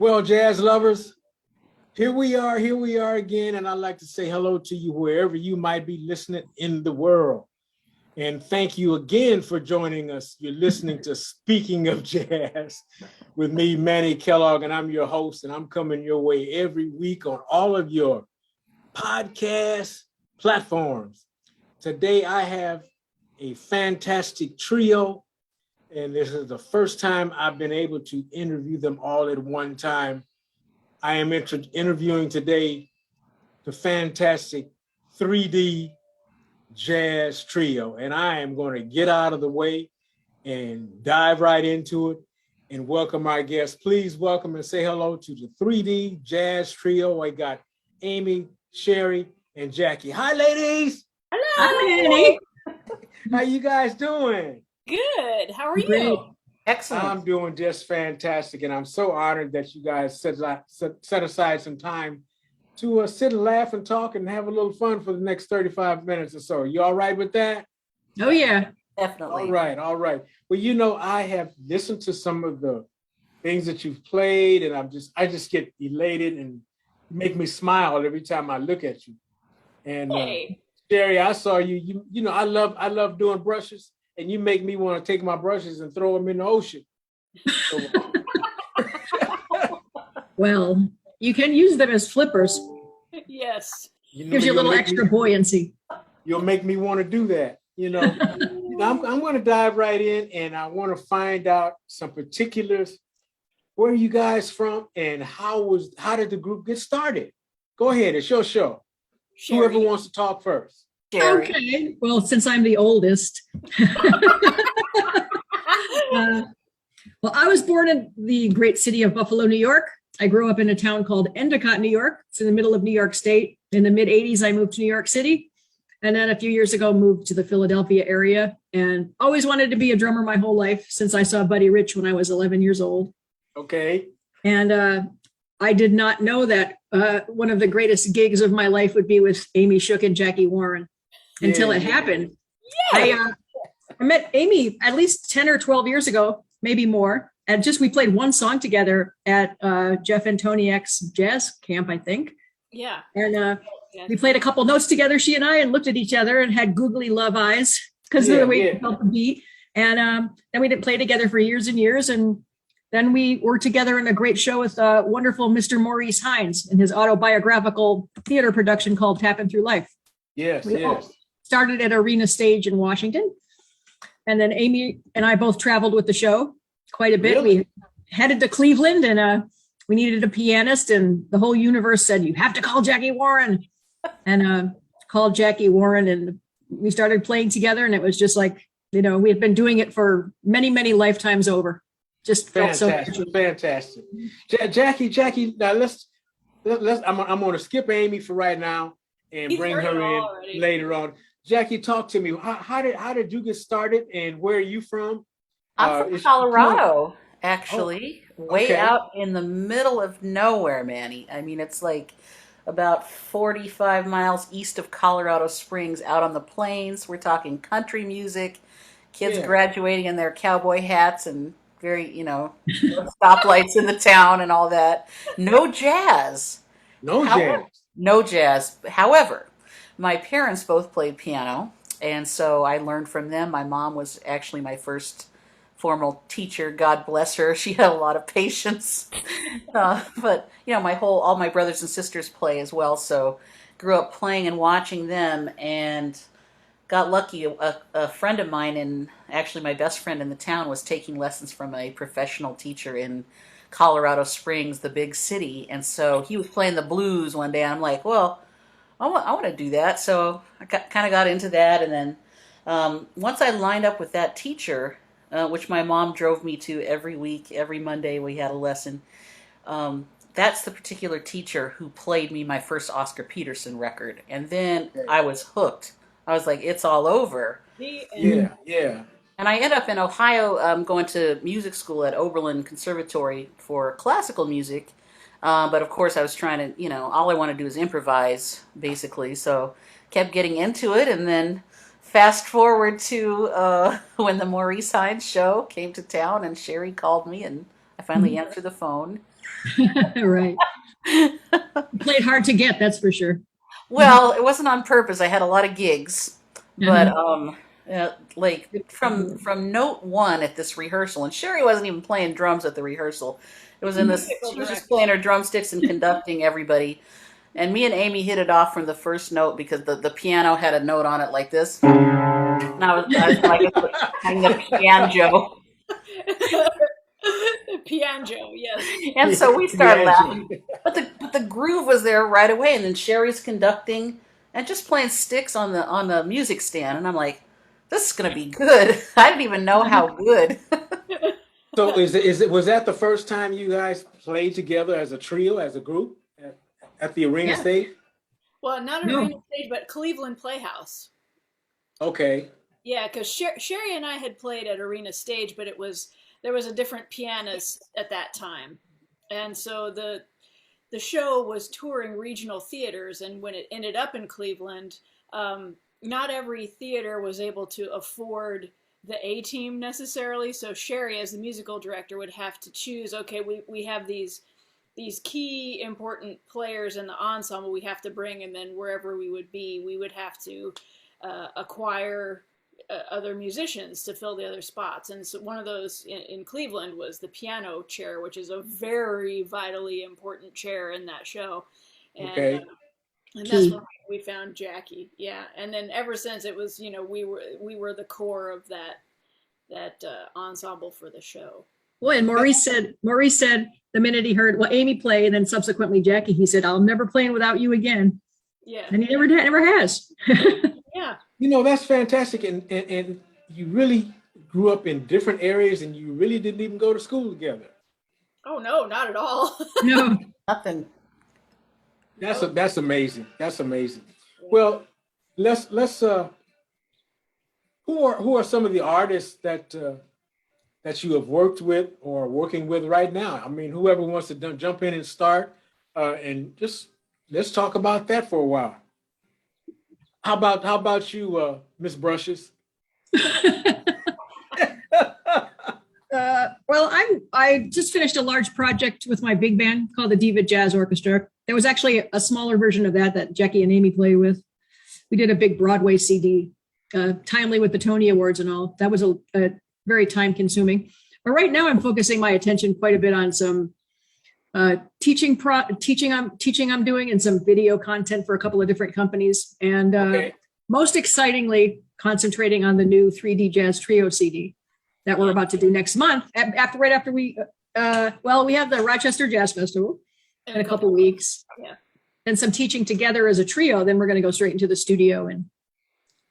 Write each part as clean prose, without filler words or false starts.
Well, jazz lovers, here we are again, and I'd like to say hello to you wherever you might be listening in the world. And thank you again for joining us. You're listening to Speaking of Jazz with me, Manny Kellough, and I'm your host, and I'm coming your way every week on all of your podcast platforms. Today, I have a fantastic trio, and this is the first time I've been able to interview them all at one time. I am interviewing today the fantastic 3D Jazz Trio, and I am going to get out of the way and dive right into it and welcome our guests. Please welcome and say hello to the 3D Jazz Trio. I got Amy, Sherry, and Jackie. Hi, ladies. Hello. Hi, Manny. How you guys doing? Good. How are Great. you? Excellent. I'm doing just fantastic, and I'm so honored that you guys set aside some time to sit and laugh and talk and have a little fun for the next 35 minutes or so. You all right with that? Oh, yeah. Definitely. All right. Well, I have listened to some of the things that you've played, and I just get elated and make me smile every time I look at you. And Hey. Sherry, I saw you. I love doing brushes, and you make me want to take my brushes and throw them in the ocean. So, Well, you can use them as flippers. Yes. Gives you a little extra buoyancy. You'll make me want to do that. I'm going to dive right in, and I want to find out some particulars. Where are you guys from, and how did the group get started? Go ahead, it's your show. Sherry. Whoever wants to talk first. Sherry. Okay. Well, since I'm the oldest. Well, I was born in the great city of Buffalo, New York. I grew up in a town called Endicott, New York. It's in the middle of New York State. In the mid-'80s, I moved to New York City. And then a few years ago, moved to the Philadelphia area, and always wanted to be a drummer my whole life since I saw Buddy Rich when I was 11 years old. Okay. And I did not know that one of the greatest gigs of my life would be with Amy Shook and Jackie Warren until it happened. Yeah. I met Amy at least 10 or 12 years ago, maybe more. And we played one song together at Jeff Antoniak's jazz camp, I think. Yeah. And we played a couple notes together, she and I, and looked at each other and had googly love eyes because of the way we felt the beat. And then we didn't play together for years and years. And then we were together in a great show with wonderful Mr. Maurice Hines in his autobiographical theater production called Tapping Through Life. Yes. Started at Arena Stage in Washington. And then Amy and I both traveled with the show quite a bit. Really? We headed to Cleveland, and we needed a pianist, and the whole universe said, you have to call Jackie Warren. And called Jackie Warren, and we started playing together, and it was just like, we had been doing it for many, many lifetimes over. Just felt fantastic. Jackie. Now let's. I'm going to skip Amy for right now and bring her in already later on. Jackie, talk to me. How did you get started, and where are you from? I'm from Colorado, actually, way out in the middle of nowhere, Manny. I mean, it's like about 45 miles east of Colorado Springs, out on the plains. We're talking country music, kids graduating in their cowboy hats and very, stoplights in the town and all that. No jazz. No jazz. However, my parents both played piano, and so I learned from them. My mom was actually my first formal teacher. God bless her. She had a lot of patience. But all my brothers and sisters play as well. So grew up playing and watching them, and got lucky. A friend of mine, and actually my best friend in the town, was taking lessons from a professional teacher in Colorado Springs, the big city. And so he was playing the blues one day, and I'm like, well, I want to do that. So I kind of got into that. And then once I lined up with that teacher, which my mom drove me to every week, every Monday we had a lesson. That's the particular teacher who played me my first Oscar Peterson record. And then I was hooked. I was like, it's all over. Yeah. And I ended up in Ohio going to music school at Oberlin Conservatory for classical music. But of course I was trying to, all I want to do is improvise, basically. So kept getting into it, and then fast forward to when the Maurice Hines show came to town, and Sherry called me, and I finally answer the phone. Right. Played hard to get, that's for sure. Well, it wasn't on purpose. I had a lot of gigs, but like from note one at this rehearsal, and Sherry wasn't even playing drums at the rehearsal. It was in this. Musical She was just director. playing her drumsticks and conducting everybody. And me and Amy hit it off from the first note because the piano had a note on it like this. And I was like playing the piano. Pianjo, yes. And so we started Yeah, laughing. But the groove was there right away, and then Sherry's conducting and just playing sticks on the music stand, and I'm like, this is gonna be good. I didn't even know how good. So was that the first time you guys played together as a trio, as a group at the arena Yeah. stage? Well, not No. Arena Stage, but Cleveland Playhouse. Okay. Yeah, because Sherry and I had played at Arena Stage, but there was a different pianist at that time, and so the show was touring regional theaters, and when it ended up in Cleveland, not every theater was able to afford the A team necessarily. So Sherry, as the musical director, would have to choose. Okay, we have these key important players in the ensemble we have to bring, and then wherever we would be, we would have to acquire other musicians to fill the other spots. And so one of those in Cleveland was the piano chair, which is a very vitally important chair in that show. And, Okay. and that's where we found Jackie. Yeah. And then ever since it was, we were the core of that ensemble for the show. Boy, and Maurice said the minute he heard, well, Amy play, and then subsequently Jackie, he said, "I'll never play without you again." Yeah. And he never has. Yeah. That's fantastic. And you really grew up in different areas and you really didn't even go to school together. Oh no, not at all. No. Nothing. That's amazing. That's amazing. Well, let's who are some of the artists that you have worked with or working with right now? I mean, whoever wants to jump in and start, and just let's talk about that for a while. How about you, Miss Brushes? Well, I just finished a large project with my big band called the Diva Jazz Orchestra. There was actually a smaller version of that Jackie and Amy play with. We did a big Broadway CD, timely with the Tony Awards and all. That was a very time consuming. But right now I'm focusing my attention quite a bit on some teaching I'm doing, and some video content for a couple of different companies. And most excitingly, concentrating on the new 3D Jazz Trio CD that we're about to do next month. Right after we have the Rochester Jazz Festival in a couple weeks. Yeah. And some teaching together as a trio. Then we're going to go straight into the studio and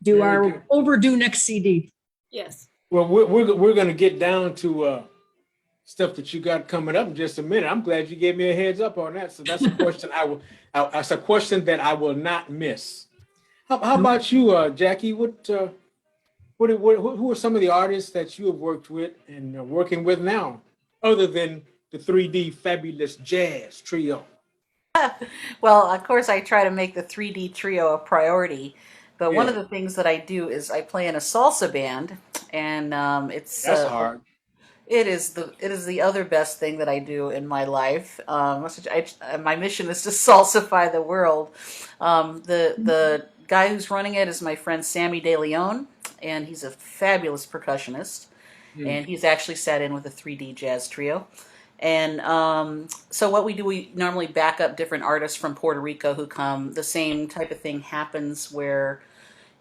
do our overdue next CD. Yes. Well, we're going to get down to stuff that you got coming up in just a minute. I'm glad you gave me a heads up on that. So that's a question that's a question that I will not miss. How about you, Jackie? Who are some of the artists that you have worked with and are working with now, other than the 3D Fabulous Jazz Trio? Well, of course, I try to make the 3D trio a priority. But one of the things that I do is I play in a salsa band, and it's that's hard. It is the other best thing that I do in my life. My mission is to salsify the world. The guy who's running it is my friend Sammy De Leon, and he's a fabulous percussionist. And he's actually sat in with a 3D Jazz Trio. And so what we do, we normally back up different artists from Puerto Rico who come. The same type of thing happens where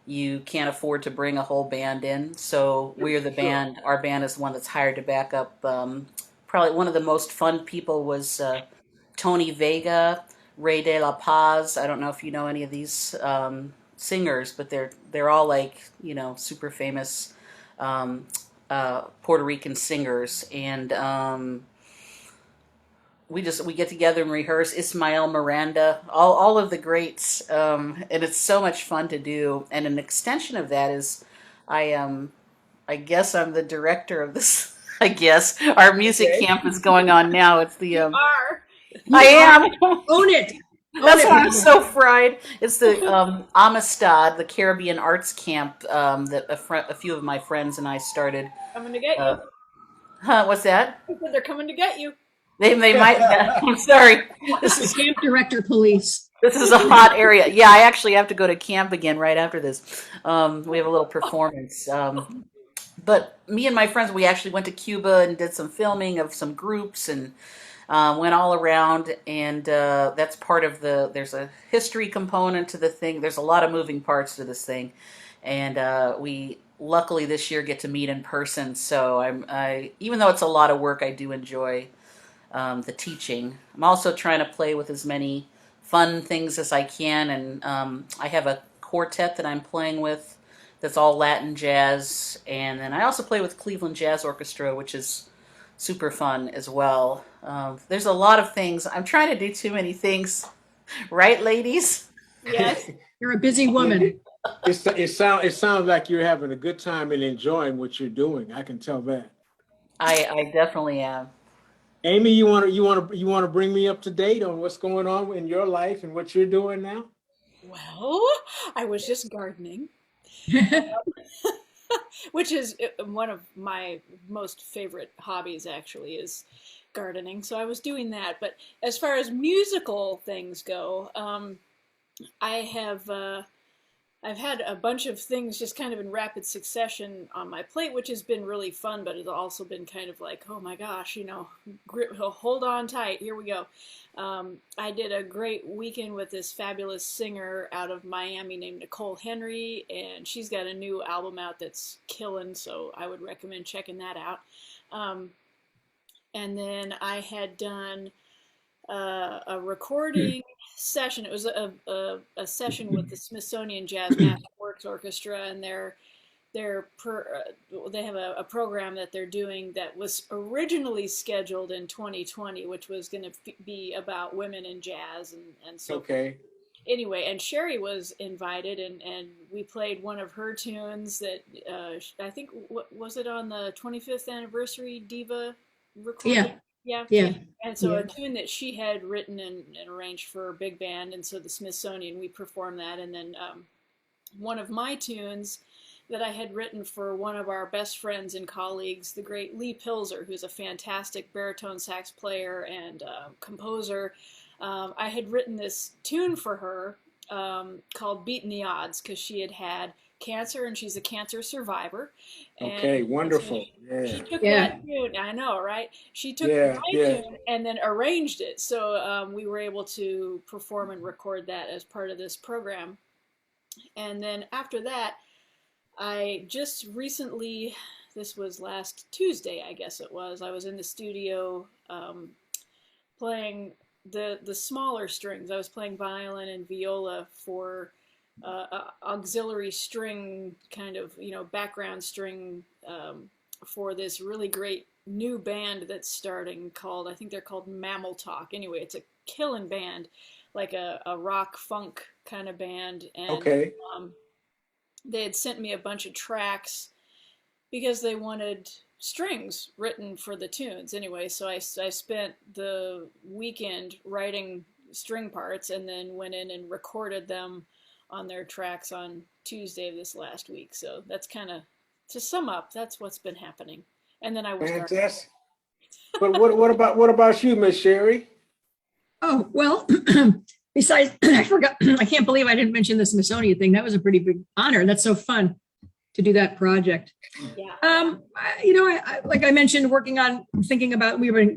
you can't afford to bring a whole band in. So we're the band. Our band is the one that's hired to back up. Probably one of the most fun people was Tony Vega, Ray de la Paz. I don't know if you know any of these singers, but they're all like, super famous Puerto Rican singers. And we get together and rehearse. Ismael Miranda, all of the greats, and it's so much fun to do. And an extension of that is, I guess I'm the director of this. I guess our music camp is going on now. It's the I am. Own it. That's why I'm so fried. It's the Amistad, the Caribbean Arts Camp that a few of my friends and I started. Coming to get you. Huh, what's that? They said they're coming to get you. They might. I'm sorry. This is Camp director police. this is a hot area. Yeah, I actually have to go to camp again right after this. We have a little performance. But me and my friends, we actually went to Cuba and did some filming of some groups and went all around. And that's part of there's a history component to the thing. There's a lot of moving parts to this thing. And we luckily this year get to meet in person. So even though it's a lot of work, I do enjoy the teaching. I'm also trying to play with as many fun things as I can. And I have a quartet that I'm playing with that's all Latin jazz. And then I also play with Cleveland Jazz Orchestra, which is super fun as well. There's a lot of things. I'm trying to do too many things. Right, ladies? Yes. You're a busy woman. It sounds like you're having a good time and enjoying what you're doing. I can tell that. I definitely am. Amy, you want to bring me up to date on what's going on in your life and what you're doing now? Well, I was just gardening, which is one of my most favorite hobbies, actually, is gardening. So I was doing that. But as far as musical things go, I have I've had a bunch of things just kind of in rapid succession on my plate, which has been really fun, but it's also been kind of like, oh my gosh, hold on tight. Here we go. I did a great weekend with this fabulous singer out of Miami named Nicole Henry, and she's got a new album out that's killing, so I would recommend checking that out. And then I had done a recording session. It was a session with the Smithsonian Jazz Masterworks Orchestra, and they have a program that they're doing that was originally scheduled in 2020, which was going to be about women in jazz and so. Okay. Anyway, and Sherry was invited, and we played one of her tunes that I think was it on the 25th anniversary Diva recording? Yeah. And so a tune that she had written and arranged for a big band, and so the Smithsonian, we performed that. And then one of my tunes that I had written for one of our best friends and colleagues, the great Lee Pilzer, who's a fantastic baritone sax player and composer. I had written this tune for her called Beating the Odds, because she had had cancer and she's a cancer survivor. Okay, And wonderful. so she took Yeah. that tune, I know, right? She took Yeah, my yeah. tune and then arranged it. So we were able to perform and record that as part of this program. And then after that, I just recently, this was last Tuesday, I guess it was, I was in the studio playing the smaller strings. I was playing violin and viola for auxiliary string kind of, background string for this really great new band that's starting I think they're called Mammal Talk. Anyway, it's a killing band, like a rock funk kind of band. And Okay. they had sent me a bunch of tracks because they wanted strings written for the tunes. Anyway, so I spent the weekend writing string parts and then went in and recorded them on their tracks on Tuesday of this last week. So that's kind of, to sum up, that's what's been happening. And then I was Fantastic. But what about you, Miss Sherry? Oh, well, besides, I forgot, I can't believe I didn't mention the Smithsonian thing. That was a pretty big honor. That's so fun to do that project. Yeah. Like I mentioned, we were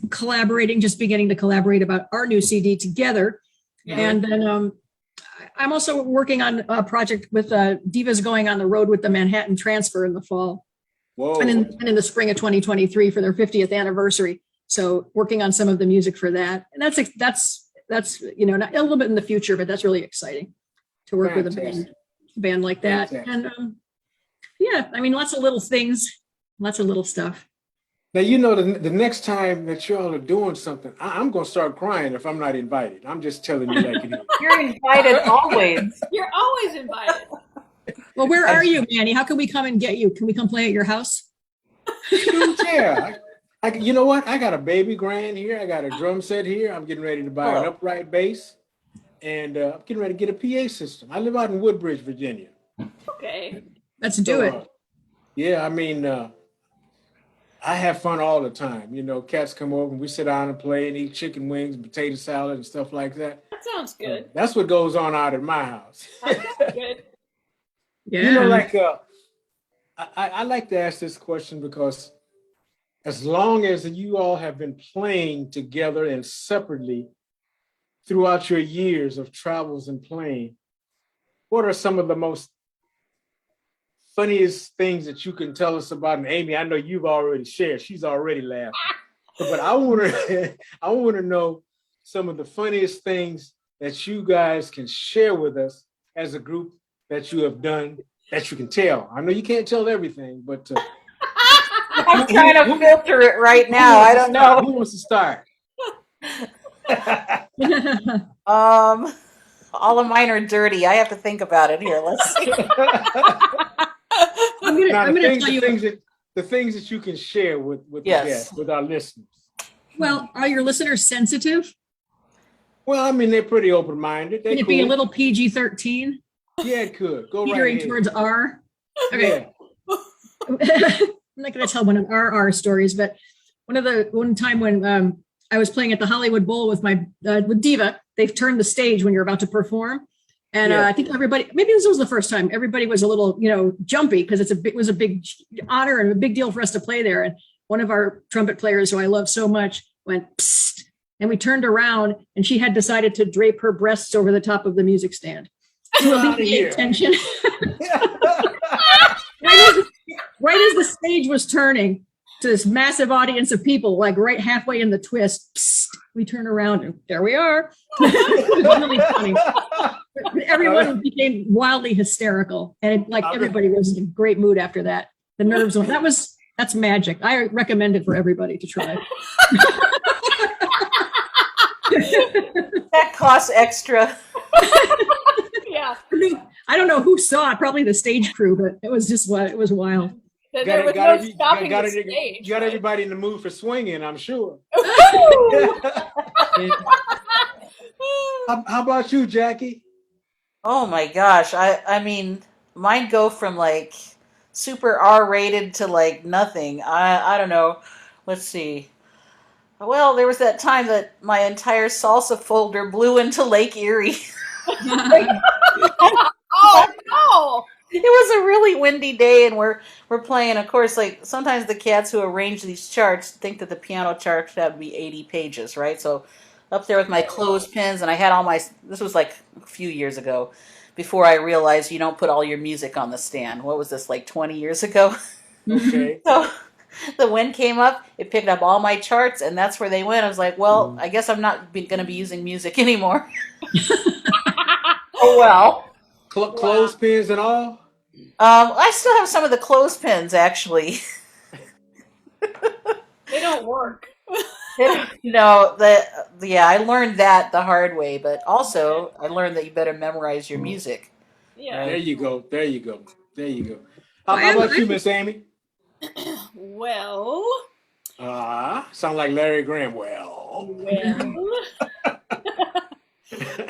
collaborating, just beginning to collaborate about our new CD together. Yeah. And then I'm also working on a project with Divas going on the road with the Manhattan Transfer in the fall. Whoa. And in the spring of 2023 for their 50th anniversary. So working on some of the music for that. And that's not, a little bit in the future, but that's really exciting to work with a band like that. Fantastic. And lots of little things, lots of little stuff. Now, the next time that y'all are doing something, I'm going to start crying if I'm not invited. I'm just telling you like it is. You're invited always. You're always invited. Well, where are you, Manny? How can we come and get you? Can we come play at your house? Yeah. You know what? I got a baby grand here. I got a drum set here. I'm getting ready to buy an upright bass. And I'm getting ready to get a PA system. I live out in Woodbridge, Virginia. Okay. Let's do it. Yeah, I mean, I have fun all the time. You know, cats come over and we sit down and play and eat chicken wings, and potato salad, and stuff like that. That sounds good. That's what goes on out at my house. That sounds good. You know, Yeah. like I like to ask this question because as long as you all have been playing together and separately throughout your years of travels and playing, what are some of the most funniest things that you can tell us about? And Amy, I know you've already shared. She's already laughing. But I want to I want to know some of the funniest things that you guys can share with us as a group that you have done that you can tell. I know you can't tell everything, but I'm trying to filter it right now. I don't know. Who wants to start? All of mine are dirty. I have to think about it here. Let's see. I'm gonna tell you. The things that you can share with Yes. the guests, with our listeners. Well, are your listeners sensitive? Well, I mean, they're pretty open-minded. Can it be a little PG-13? Yeah, it could. Go right Teetering ahead. towards R? Okay. Yeah. I'm not going to tell one of our stories, but one time when I was playing at the Hollywood Bowl with with Diva, they've turned the stage when you're about to perform. And Yeah. I think everybody, maybe this was the first time, everybody was a little, jumpy because it was a big honor and a big deal for us to play there. And one of our trumpet players, who I love so much, went, psst, and we turned around and she had decided to drape her breasts over the top of the music stand to alleviate tension. Right as the stage was turning to this massive audience of people, like right halfway in the twist, psst, we turn around and there we are. It was really funny. Everyone became wildly hysterical, and everybody was in a great mood after that. The nerves went. That's magic. I recommend it for everybody to try. That costs extra. Yeah. I don't know who saw it, probably the stage crew, but it was wild. There was no stopping the stage. You got everybody in the mood for swinging, I'm sure. How about you, Jackie? Oh my gosh. I mean, mine go from like super R-rated to like nothing. I don't know. Let's see. Well, there was that time that my entire salsa folder blew into Lake Erie. Oh no! It was a really windy day, and we're playing. Of course, like sometimes the cats who arrange these charts think that the piano chart should have to be 80 pages, right? So up there with my clothespins, and I had all my. This was like a few years ago, before I realized you don't put all your music on the stand. What was this, like 20 years ago? Okay. So the wind came up, it picked up all my charts, and that's where they went. I was like, well, I guess I'm not going to be using music anymore. Oh well. Clothespins and all? I still have some of the clothespins, actually. They don't work. No, I learned that the hard way, but also I learned that you better memorize your music. Yeah. There you go. How about you, Miss Amy? Well. Sound like Larry Graham. Well.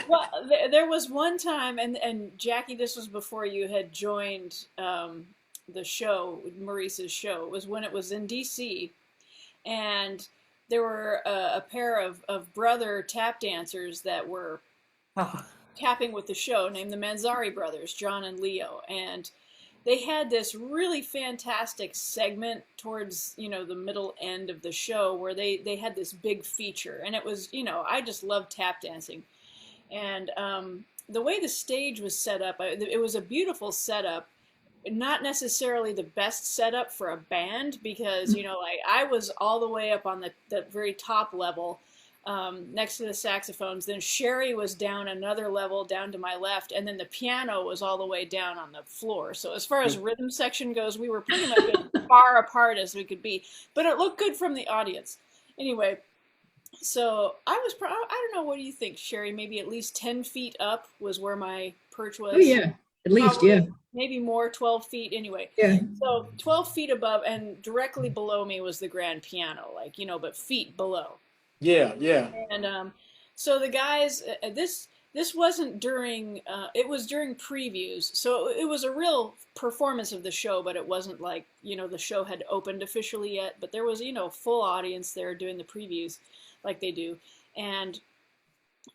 Well, there was one time, and Jackie, this was before you had joined the show, Maurice's show. It was when it was in D.C., and there were a pair of brother tap dancers that were tapping with the show, named the Manzari brothers, John and Leo, and they had this really fantastic segment towards, the middle end of the show where they had this big feature, and it was, I just love tap dancing. And the way the stage was set up, it was a beautiful setup, not necessarily the best setup for a band because, I was all the way up on the very top level next to the saxophones. Then Sherry was down another level down to my left, and then the piano was all the way down on the floor. So as far as rhythm section goes, we were pretty much as far apart as we could be, but it looked good from the audience. Anyway, so I don't know, what do you think, Sherry? Maybe at least 10 feet up was where my perch was. Oh, yeah. At least, probably, yeah. Maybe more, 12 feet anyway. Yeah. So 12 feet above, and directly below me was the grand piano, but feet below. Yeah. And so the guys, this this wasn't during, it was during previews. So it was a real performance of the show, but it wasn't like, the show had opened officially yet. But there was, full audience there doing the previews like they do. And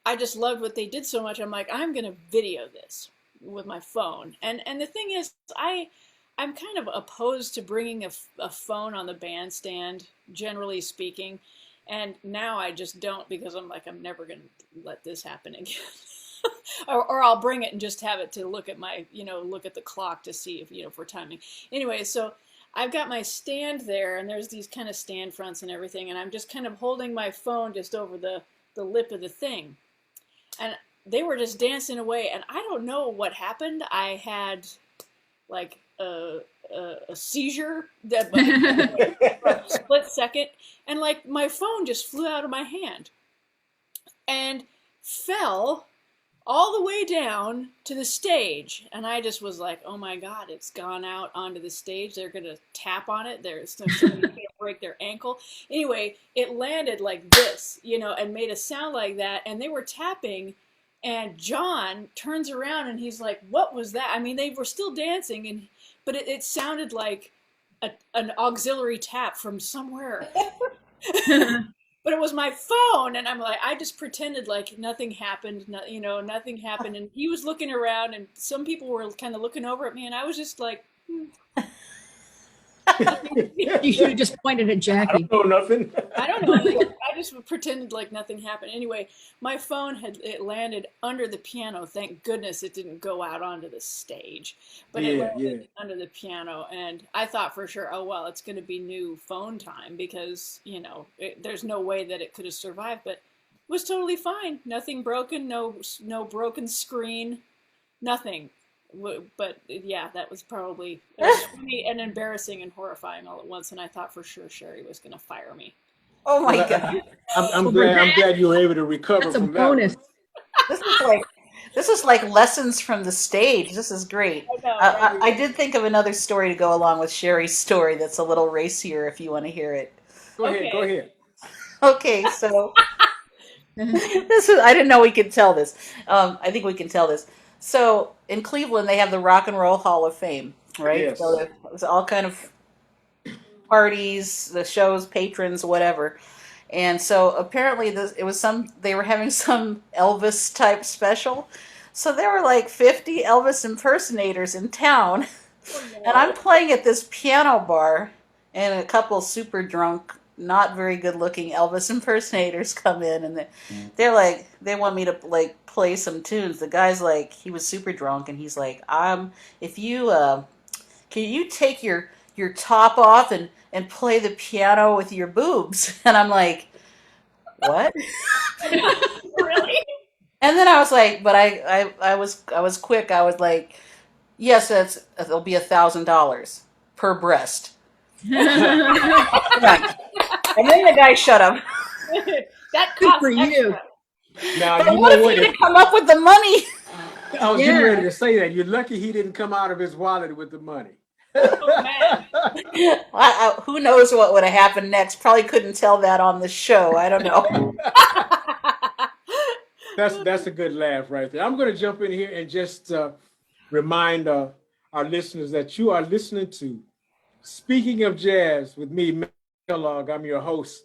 I just loved what they did so much. I'm like, I'm going to video this with my phone. And the thing is, I'm kind of opposed to bringing a phone on the bandstand, generally speaking. And now I just don't, because I'm like, I'm never going to let this happen again. or I'll bring it and just have it to look at my, look at the clock to see if, for timing. Anyway, so I've got my stand there, and there's these kind of stand fronts and everything, and I'm just kind of holding my phone just over the lip of the thing. And they were just dancing away, and I don't know what happened. I had like a seizure that for a split second, and like my phone just flew out of my hand and fell all the way down to the stage. And I just was like, oh my God, it's gone out onto the stage. They're going to tap on it. Somebody can't break their ankle. Anyway, it landed like this, and made a sound like that. And they were tapping, and John turns around and he's like, what was that? I mean, they were still dancing, but it sounded like an auxiliary tap from somewhere. But it was my phone, and I'm like, I just pretended like nothing happened, nothing happened. And he was looking around, and some people were kind of looking over at me, and I was just like, You should have just pointed at Jackie. I don't know nothing. I don't know. I just pretended like nothing happened. Anyway, my phone it landed under the piano. Thank goodness it didn't go out onto the stage, but it landed under the piano. And I thought for sure, oh well, it's going to be new phone time, because there's no way that it could have survived. But it was totally fine. Nothing broken. No broken screen. Nothing. But yeah, that was probably funny and embarrassing and horrifying all at once. And I thought for sure Sherry was going to fire me. Oh my God! I'm glad you were able to recover. That's a from bonus. That. This is like lessons from the stage. This is great. I know, right? I did think of another story to go along with Sherry's story. That's a little racier, if you want to hear it. Go ahead. Okay, so I didn't know we could tell this. I think we can tell this. So in Cleveland, they have the Rock and Roll Hall of Fame, right? Yes. So there's all kind of parties, the shows, patrons, whatever. And so apparently they were having some Elvis type special. So there were like 50 Elvis impersonators in town. And I'm playing at this piano bar, and a couple super drunk, not very good looking Elvis impersonators come in, and they're like, they want me to like play some tunes. The guy's like, he was super drunk, and he's like, if you can you take your top off and play the piano with your boobs? And I'm like, what? Really? And then I was like, but I was quick. I was like, yes, it'll be $1,000 per breast. Right. And then the guy shut up. That Good costs for you. extra. Now But you what know if what? he didn't come up with the money? I was getting ready to say that. You're lucky he didn't come out of his wallet with the money. Oh man. Who knows what would have happened next? Probably couldn't tell that on the show. I don't know. That's a good laugh right there. I'm going to jump in here and just remind our listeners that you are listening to Speaking of Jazz with me, Manny Kellough. I'm your host,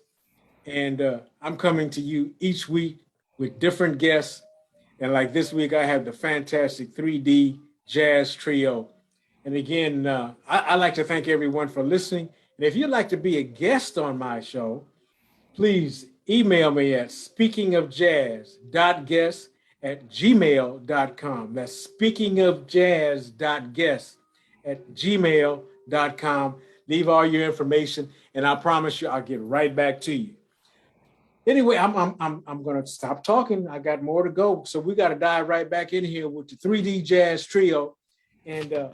and I'm coming to you each week with different guests. And like this week, I have the fantastic 3D Jazz Trio. And again, I like to thank everyone for listening. And if you'd like to be a guest on my show, please email me at speakingofjazz.guest@gmail.com. That's speakingofjazz.guest@gmail.com. Leave all your information, and I promise you I'll get right back to you. Anyway, I'm gonna stop talking. I got more to go, so we got to dive right back in here with the 3D Jazz Trio. And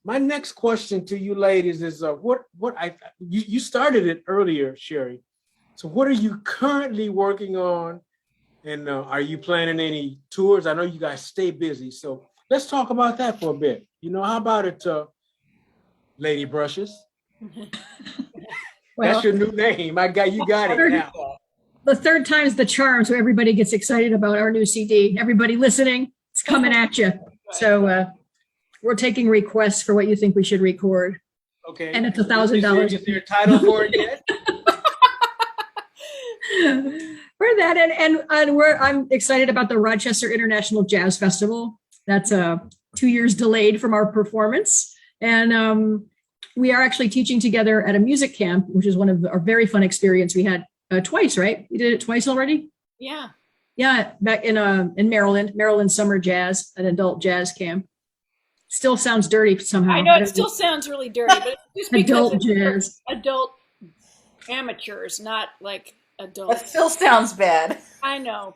my next question to you ladies is, you started it earlier, Sherry. So what are you currently working on, and are you planning any tours? I know you guys stay busy, so let's talk about that for a bit. How about it, Lady Brushes? Well, that's your new name. You got it now. the third time's the charm, so everybody gets excited about our new CD. Everybody listening, it's coming at you. So we're taking requests for what you think we should record. Okay. And it's $1,000. Is there a title for it yet? For that, and I'm excited about the Rochester International Jazz Festival. That's 2 years delayed from our performance, and we are actually teaching together at a music camp, which is one of our very fun experience we had twice. Right, you did it twice already. Yeah, back in Maryland Summer Jazz, an adult jazz camp. Still sounds dirty somehow. I know it still sounds really dirty, but it's just because adult it's jazz, adult amateurs, not like That adults. still sounds bad. I know.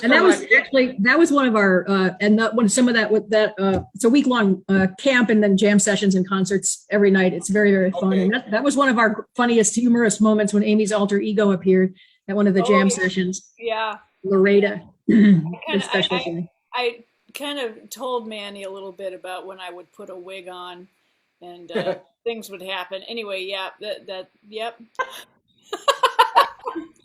and that was one of our it's a week long camp and then jam sessions and concerts every night. It's very, very fun. Okay. And that was one of our funniest, humorous moments when Amy's alter ego appeared at one of the jam sessions. Yeah. Loretta. I kind of told Manny a little bit about when I would put a wig on and things would happen. Anyway, yeah, yep.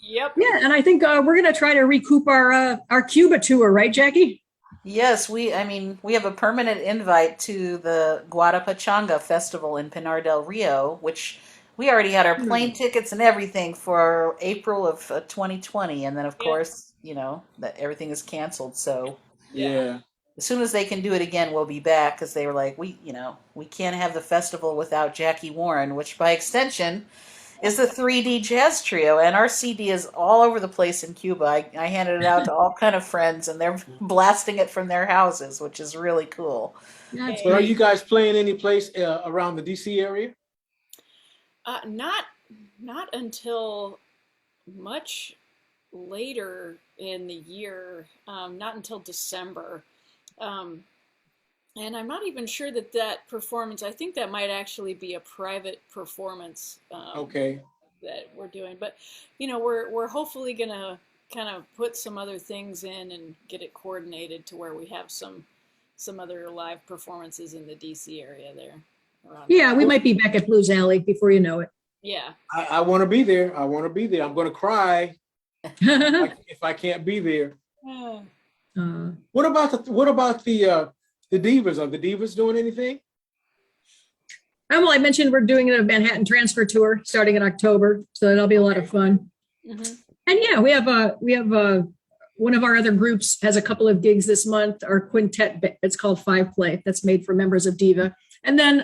Yep. Yeah, and I think we're going to try to recoup our Cuba tour, right, Jackie? Yes, we have a permanent invite to the Guadapachanga Festival in Pinar del Rio, which we already had our plane tickets and everything for April of 2020. And then, of course, that everything is canceled. So Yeah. as soon as they can do it again, we'll be back, because they were like, we can't have the festival without Jackie Warren, which by extension is the 3D Jazz Trio, and our CD is all over the place in Cuba. I handed it out to all kind of friends, and they're blasting it from their houses, which is really cool. That's But are great. you guys playing any place around the DC area? Not until much later in the year, not until December. And I'm not even sure that performance, I think that might actually be a private performance Okay. that we're doing. But, we're hopefully going to kind of put some other things in and get it coordinated to where we have some other live performances in the DC area there. Yeah, we might be back at Blues Alley before you know it. Yeah. I want to be there. I'm going to cry if I can't be there. What about the Divas? Are the Divas doing anything? Well, I mentioned we're doing a Manhattan transfer tour starting in October, so that'll be a lot of fun. Mm-hmm. And yeah, we have one of our other groups has a couple of gigs this month. Our quintet, it's called Five Play. That's made for members of Diva. And then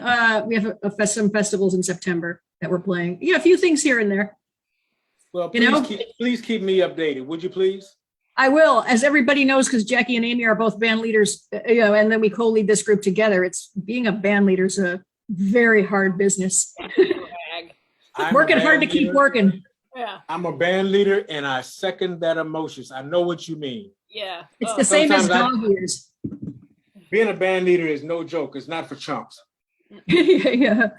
we have some festivals in September that we're playing. Yeah, a few things here and there. Well, please keep me updated, would you please? I will, as everybody knows, because Jackie and Amy are both band leaders, and then we co-lead this group together. It's being a band leader is a very hard business. Working hard to keep working. Yeah. I'm a band leader, and I second that emotions. I know what you mean. Yeah. It's the same as dog years. Being a band leader is no joke. It's not for chumps. Yeah.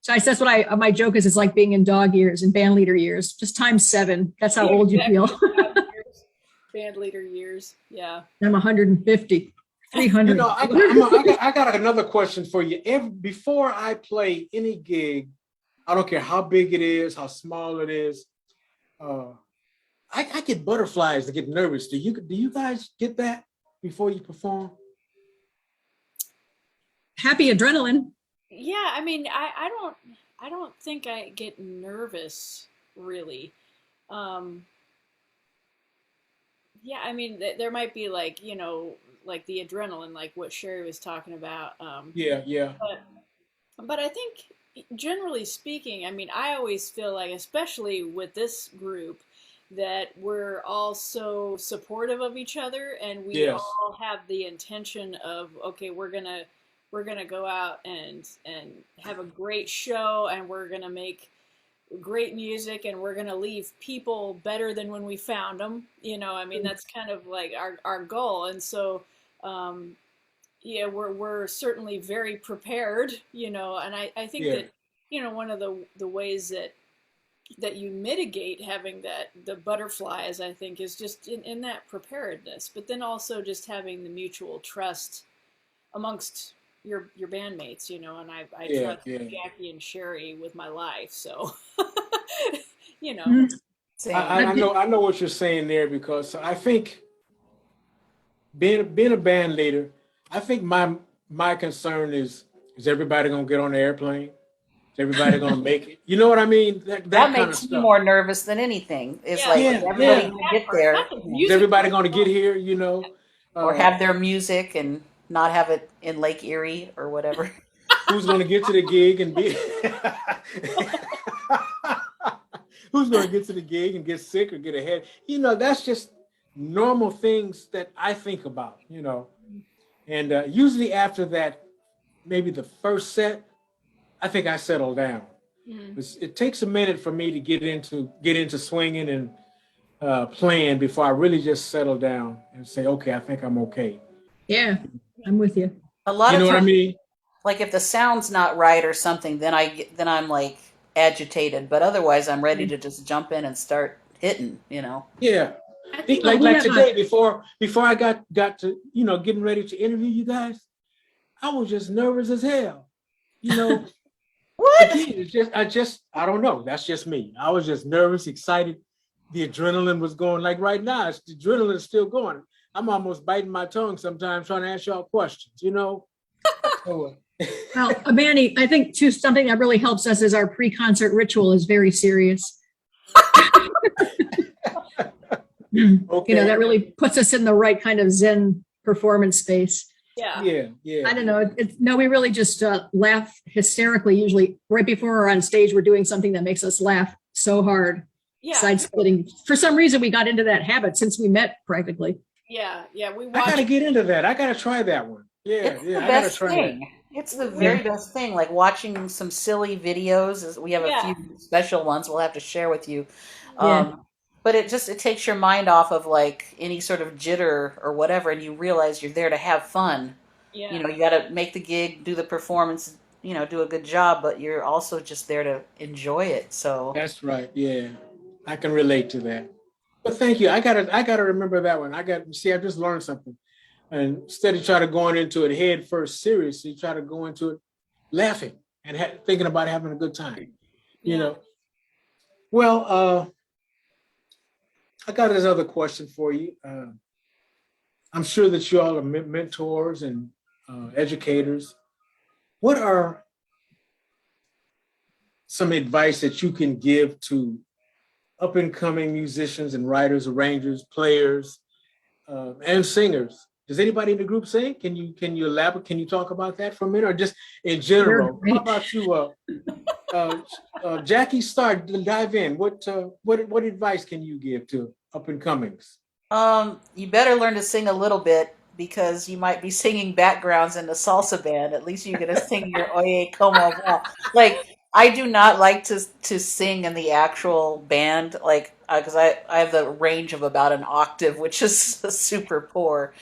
So that's what my joke is. It's like being in dog years and band leader years, just times 7. That's how old you feel. Band leader years. Yeah. I'm 150, 300. I got another question for you. Before I play any gig, I don't care how big it is, how small it is. I get butterflies to get nervous. Do you guys get that before you perform? Happy adrenaline. Yeah, I mean, I don't think I get nervous really. Yeah, I mean, there might be like like the adrenaline, like what Sherry was talking about. Yeah. But I think generally speaking, I mean, I always feel like, especially with this group, that we're all so supportive of each other, and we all have the intention of, okay, we're gonna go out and have a great show, and we're gonna make great music, and we're gonna leave people better than when we found them. I mean, that's kind of like our goal, and so yeah, we're certainly very prepared, and I think that one of the ways that you mitigate having the butterflies, I think, is just in that preparedness, but then also just having the mutual trust amongst your bandmates, and I trust Jackie and Sherry with my life, so Same. I know what you're saying there, because I think being a band leader, I think my concern is everybody gonna get on the airplane? Is everybody gonna make it? You know what I mean? That That kind of makes me stuff. more nervous than anything. It's Yeah, like, so is Yeah, everybody yeah. going to that get part, not there the Is music everybody part. gonna get here? You know, or uh, have their music and not have it in Lake Erie or whatever? who's gonna get to the gig and be who's gonna get to the gig and get sick or get ahead? You know, that's just normal things that I think about. You know, and usually after that, maybe the first set, I think I settle down. Mhm. It takes a minute for me to get into swinging and playing before I really just settle down and say, okay, I think I'm okay. Yeah, I'm with you. A lot You of know what I times, mean? like if the sound's not right or something, then I'm like agitated. But otherwise, I'm ready to just jump in and start hitting. You know. Yeah. I think Well, we Like have a today, before I got to, you know, getting ready to interview you guys, I was just nervous as hell. You know, What? again, I don't know. That's just me. I was just nervous, excited. The adrenaline was going. Like right now, the adrenaline is still going. I'm almost biting my tongue sometimes trying to ask y'all questions, you know? So, Well, Manny, I think too something that really helps us is our pre-concert ritual is very serious. You know, okay. that really puts us in the right kind of Zen performance space. yeah. Yeah, yeah. I don't know. No, we really just laugh hysterically. Usually, right before we're on stage, we're doing something that makes us laugh so hard, Yeah. side splitting. For some reason, we got into that habit since we met practically. Yeah. Yeah. We I gotta watch. get into that. I gotta try that one. Yeah, It's the yeah, I gotta best try that. thing. It's the Yeah. very best thing. Like watching some silly videos. We have a Yeah. few special ones we'll have to share with you. Yeah. But it takes your mind off of like any sort of jitter or whatever, and you realize you're there to have fun. You Yeah. know, you got to make the gig, do the performance, do a good job, but you're also just there to enjoy it. So That's right. Yeah, I can relate to that. But thank you. I gotta remember that one. See. I just learned something. And instead of try to going into it head first seriously, try to go into it laughing and thinking about having a good time. You Yeah. know. Well, I got this other question for you. I'm sure that you all are mentors and educators. What are some advice that you can give to up and coming musicians and writers, arrangers, players, and singers? Does anybody in the group sing? Can you elaborate? Can you talk about that for a minute, or just in Sure. general? How Right. about you, uh, Jackie? Start dive in. What advice can you give to up and comings? You better learn to sing a little bit because you might be singing backgrounds in the salsa band. At least you're gonna sing your Oye Como Va. Like I do not like to sing in the actual band, like because I have the range of about an octave, which is super poor.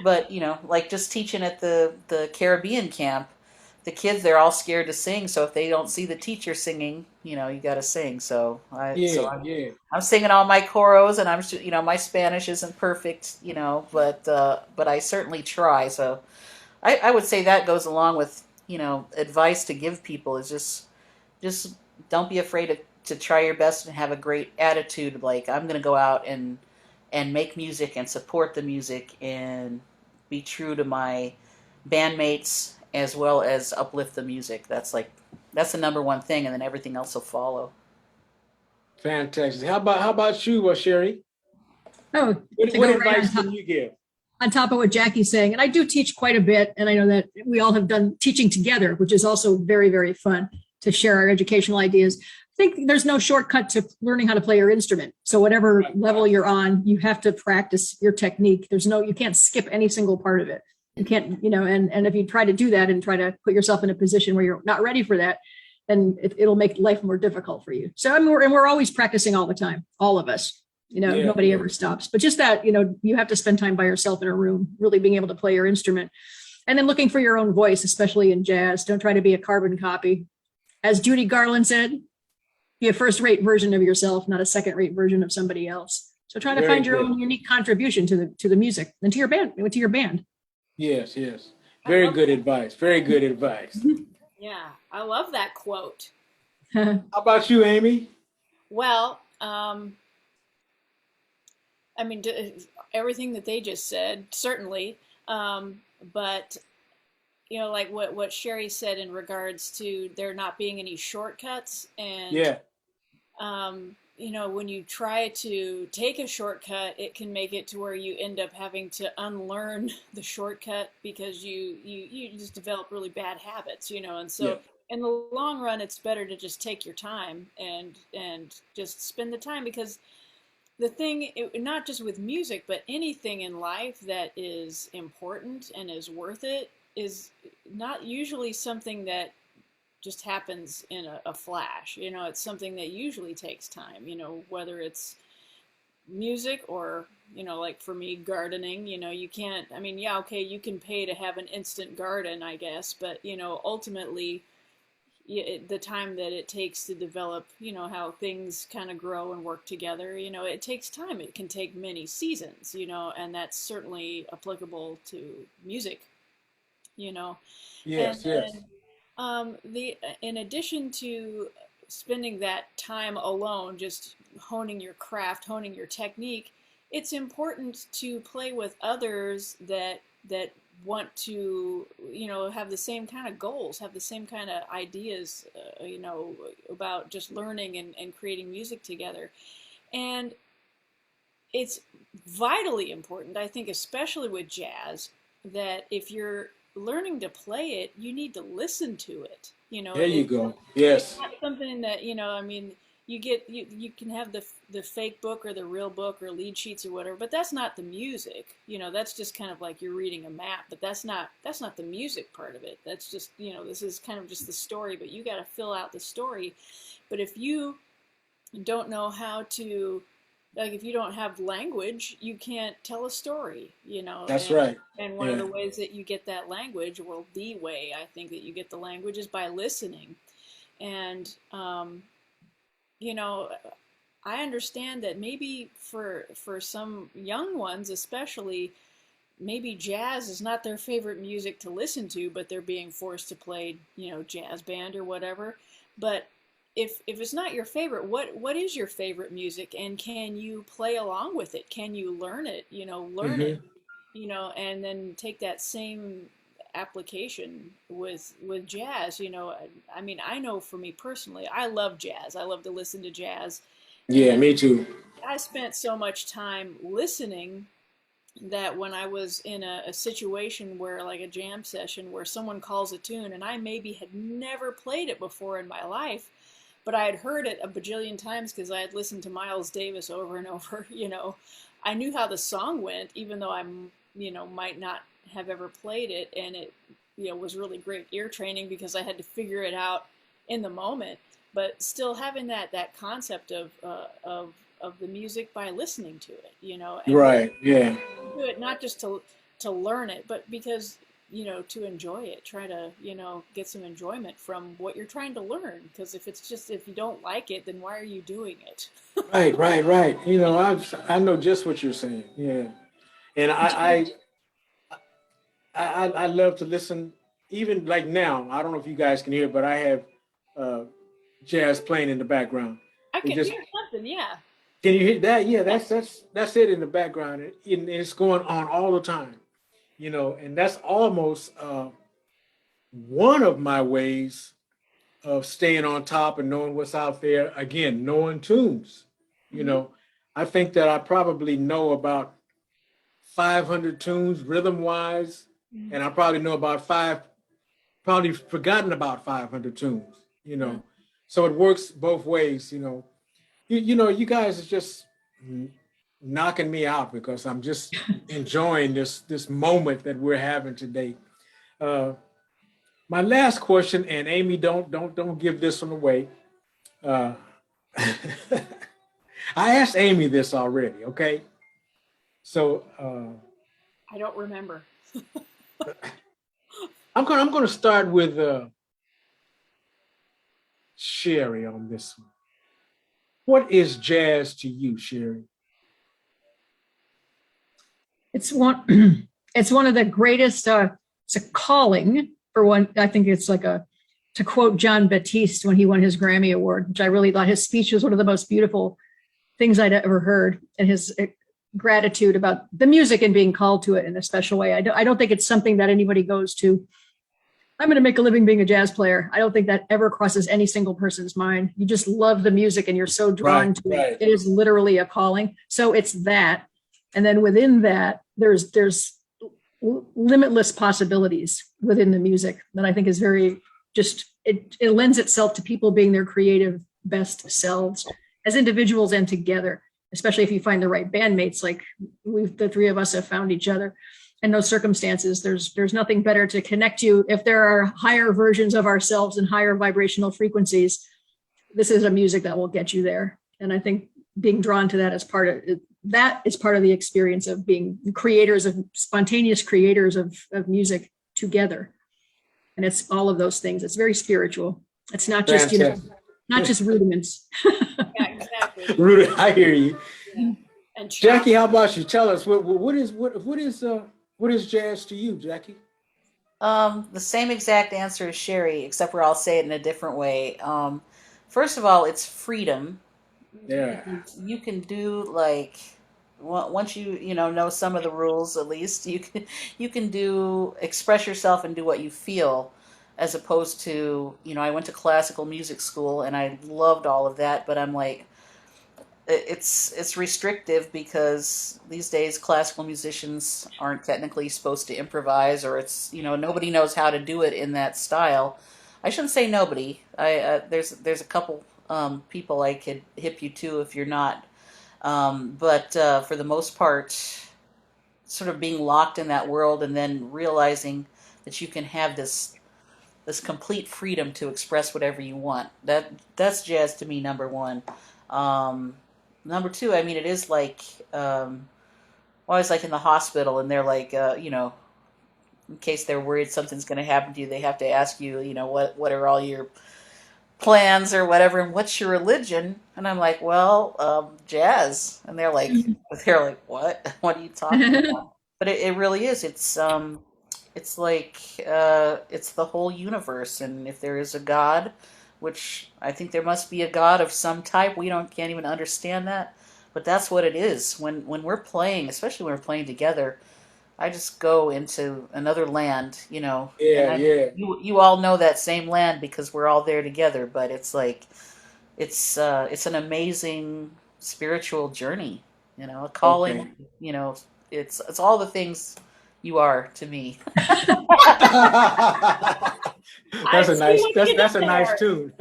But like just teaching at the Caribbean camp, the kids they're all scared to sing. So if they don't see the teacher singing, you got to sing. So Yeah, yeah. I'm singing all my choros, and my Spanish isn't perfect, but I certainly try. So I would say that goes along with advice to give people is just don't be afraid to try your best and have a great attitude. Like I'm going to go out and make music and support the music and be true to my bandmates as well as uplift the music. That's the number one thing, and then everything else will follow. Fantastic. How about you, Sherry? Oh, to What go right advice can you give? on top of what Jackie's saying, and I do teach quite a bit, and I know that we all have done teaching together, which is also very, very fun to share our educational ideas. I think there's no shortcut to learning how to play your instrument. So whatever level you're on, you have to practice your technique. You can't skip any single part of it. You can't, and if you try to do that and try to put yourself in a position where you're not ready for that, then it'll make life more difficult for you. So we're always practicing all the time, all of us. Yeah, Nobody yeah. ever stops. But just that, you have to spend time by yourself in a room, really being able to play your instrument. And then looking for your own voice, especially in jazz. Don't try to be a carbon copy. As Judy Garland said, be a first-rate version of yourself, not a second-rate version of somebody else. So try to Very find your good. own unique contribution to the music and to your band. Yes, yes. I Very love good that. advice. Very good advice. Yeah. I love that quote. How about you, Amy? Well, I mean, everything that they just said, certainly. But like what Sherry said in regards to there not being any shortcuts, and Yeah. when you try to take a shortcut, it can make it to where you end up having to unlearn the shortcut because you just develop really bad habits, and Yeah. so in the long run, it's better to just take your time and just spend the time, because the thing, not just with music, but anything in life that is important and is worth it is not usually something that just happens in a flash. It's something that usually takes time, whether it's music or, like for me, gardening. You can't, I mean, yeah, okay, you can pay to have an instant garden, I guess, but, ultimately, the time that it takes to develop, how things kind of grow and work together, it takes time. It can take many seasons, and that's certainly applicable to music, you know. And Yes. Yes. then the in addition to spending that time alone, just honing your craft, honing your technique, it's important to play with others that want to, have the same kind of goals, have the same kind of ideas, about just learning and creating music together. And it's vitally important, I think, especially with jazz, that if you're learning to play it, you need to listen to it. There you It's go. it's Yes. not something that, I mean, you can have the fake book or the real book or lead sheets or whatever, but that's not the music. That's just kind of like you're reading a map, but that's not the music part of it. That's just, this is kind of just the story, but you got to fill out the story. But if you don't know how to, like, if you don't have language, you can't tell a story, That's right. and one of Yeah. the ways that you get that language, well, the way I think that you get the language is by listening. And you know I understand that maybe for some young ones especially, maybe jazz is not their favorite music to listen to, but they're being forced to play, jazz band or whatever. But if it's not your favorite, what is your favorite music, and can you play along with it? Can you learn it? Learn it, Hmm. and then take that same application with jazz. I mean, I know for me personally, I love jazz. I love to listen to jazz, Yeah. and Me too. I spent so much time listening that when I was in a situation where, like a jam session, where someone calls a tune and I maybe had never played it before in my life, but I had heard it a bajillion times because I had listened to Miles Davis over and over, I knew how the song went, even though I'm, might not have ever played it. And it, was really great ear training because I had to figure it out in the moment, but still having that concept of the music by listening to it, and really Right. Yeah. do it not just to learn it, but because to enjoy it. Try to get some enjoyment from what you're trying to learn. Because if you don't like it, then why are you doing it? Right. Right. Right. I know just what you're saying. Yeah. And I love to listen. Even like now, I don't know if you guys can hear, but I have uh, jazz playing in the background. I It can just hear something, yeah. can you hear that? Yeah, that's it in the background, and it's going on all the time. And that's almost one of my ways of staying on top and knowing what's out there. Again, knowing tunes. You Hmm. know, I think that I probably know about 500 tunes rhythm wise, Hmm. and I probably know about probably forgotten about 500 tunes. You Hmm. know, so it works both ways. You guys are just knocking me out because I'm just enjoying this moment that we're having today. Uh, my last question, and Amy, don't give this one away. Uh, I asked Amy this already. Okay, so I don't remember. I'm gonna start with Sherry on this one. What is jazz to you, Sherry? It's one it's one of the greatest it's a calling for one. I think it's like a to quote John Batiste when he won his Grammy Award, which I really thought his speech was one of the most beautiful things I'd ever heard. And his gratitude about the music and being called to it in a special way. I don't think it's something that anybody goes to, I'm going to make a living being a jazz player. I don't think that ever crosses any single person's mind. You just love the music and you're so drawn to it. It is literally a calling. So it's that. And then within that, there's limitless possibilities within the music that I think is very just, it lends itself to people being their creative best selves as individuals and together, especially if you find the right bandmates, like the three of us have found each other. In those circumstances, there's nothing better to connect you. If there are higher versions of ourselves and higher vibrational frequencies, this is a music that will get you there. And I think being drawn to that is part of the experience of being spontaneous creators of music together. And it's all of those things. It's very spiritual. It's not just, not just rudiments. Yeah, exactly. I hear you. Yeah. And Jackie, how about you? Tell us what is jazz to you, Jackie? The same exact answer as Sherry, except for I'll say it in a different way. First of all, it's freedom. Yeah. You can do like once you know some of the rules, at least you can do express yourself and do what you feel, as opposed to I went to classical music school and I loved all of that, but I'm like, it's restrictive because these days classical musicians aren't technically supposed to improvise, or it's nobody knows how to do it in that style. I shouldn't say nobody. There's a couple people I could hip you to if you're not, but for the most part, sort of being locked in that world and then realizing that you can have this complete freedom to express whatever you want. That's jazz to me, number one. Number two, I mean, it is like, always like in the hospital, and they're like, in case they're worried something's going to happen to you, they have to ask you, what are all your plans or whatever, and what's your religion? And I'm like, well, jazz. And they're like, what? What are you talking about? But it really is. It's like it's the whole universe, and if there is a God, which I think there must be a God of some type. We can't even understand that, but that's what it is. When we're playing, especially when we're playing together, I just go into another land, Yeah, and you all know that same land because we're all there together. But it's like it's an amazing spiritual journey, a calling. Okay. It's all the things you are to me. That's a nice tune.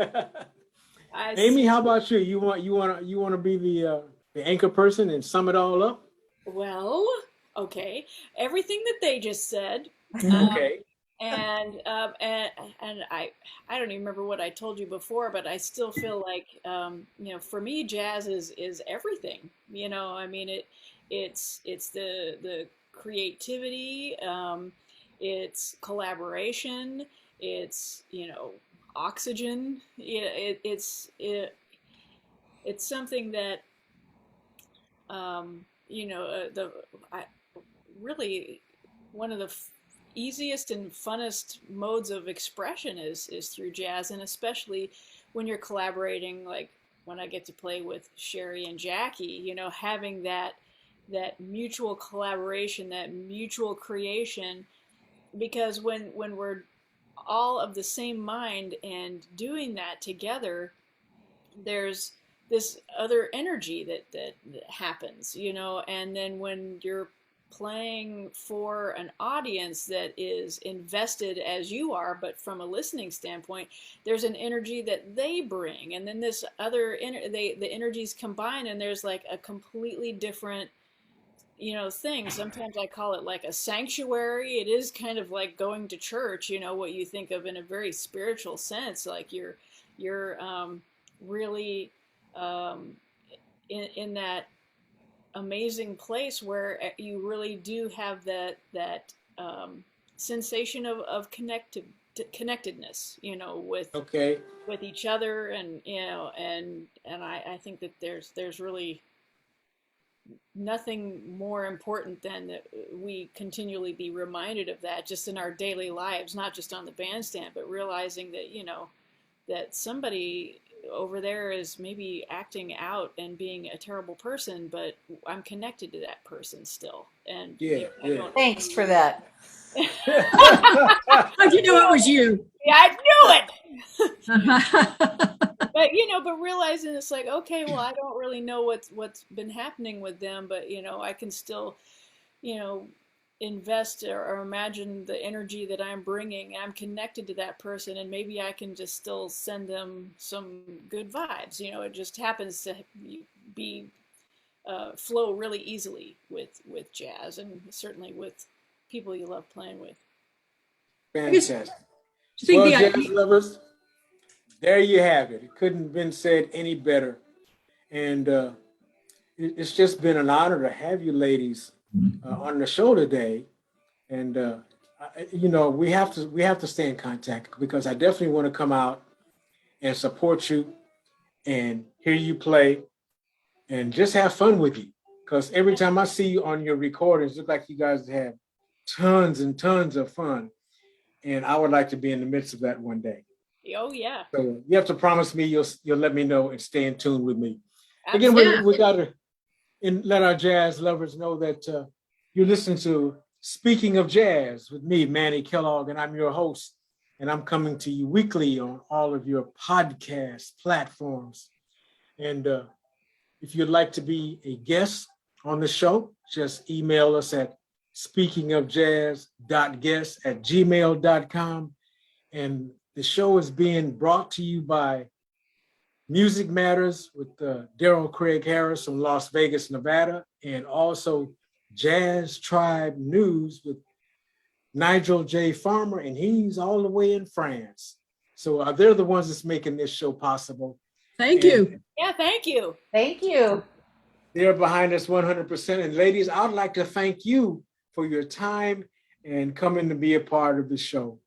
I Amy, how about you? You want to be the anchor person and sum it all up? Well, okay. Everything that they just said. Okay. And I don't even remember what I told you before, but I still feel like for me, jazz is everything. I mean it's the creativity, it's collaboration, it's oxygen. It's something that really one of the easiest and funnest modes of expression is through jazz, and especially when you're collaborating, like when I get to play with Sherry and Jackie, having that mutual collaboration, that mutual creation, because when we're all of the same mind and doing that together, there's this other energy that happens, and then when you're playing for an audience that is invested as you are, but from a listening standpoint, there's an energy that they bring, and then this other the energies combine, and there's like a completely different thing. Sometimes I call it like a sanctuary. It is kind of like going to church, what you think of in a very spiritual sense, like you're really in that amazing place where you really do have that sensation of connectedness, with each other, and I think that there's really nothing more important than that we continually be reminded of that just in our daily lives, not just on the bandstand, but realizing that that somebody over there is maybe acting out and being a terrible person, but I'm connected to that person still. And Yeah, I yeah. don't. Thanks for that. How'd you know it was you? Yeah, I knew it. But but realizing it's like, okay, well, I don't really know what's been happening with them, but I can still, you know, invest or imagine the energy that I'm bringing. I'm connected to that person, and maybe I can just still send them some good vibes. It just happens to be flow really easily with jazz, and certainly with people you love playing with. I guess, do Fantastic. you think Well, the jazz idea, lovers, there you have it. It couldn't have been said any better. And it's just been an honor to have you ladies on the show today. And we have to stay in contact because I definitely want to come out and support you and hear you play and just have fun with you. Because every time I see you on your recordings, it looks like you guys have tons and tons of fun. And I would like to be in the midst of that one day. Oh yeah, So you have to promise me you'll let me know and stay in tune with me. Again, absolutely. yeah, we got to let our jazz lovers know that you listen to Speaking of Jazz with me, Manny Kellough, and I'm your host. And I'm coming to you weekly on all of your podcast platforms. And if you'd like to be a guest on the show, just email us at speakingofjazz.guest@gmail.com. And the show is being brought to you by Music Matters with Daryl Craig Harris from Las Vegas, Nevada, and also Jazz Tribe News with Nigel J. Farmer, and he's all the way in France. So they're the ones that's making this show possible. thank And you. Yeah, thank you. Thank you. they're behind us 100%. And ladies, I'd like to thank you for your time and coming to be a part of the show.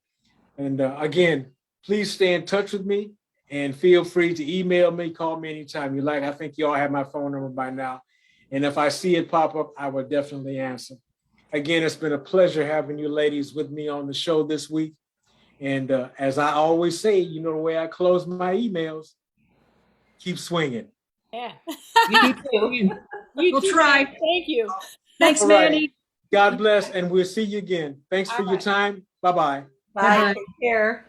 And again, please stay in touch with me and feel free to email me, call me anytime you like. I think you all have my phone number by now. And if I see it pop up, I will definitely answer. Again, it's been a pleasure having you ladies with me on the show this week. And as I always say, the way I close my emails, keep swinging. Yeah. You too. You We'll too, try. man. Thank you. Thanks, All right. Manny. God bless, and we'll see you again. Thanks for All your right. time. Bye-bye. Bye. Bye-bye. Take care.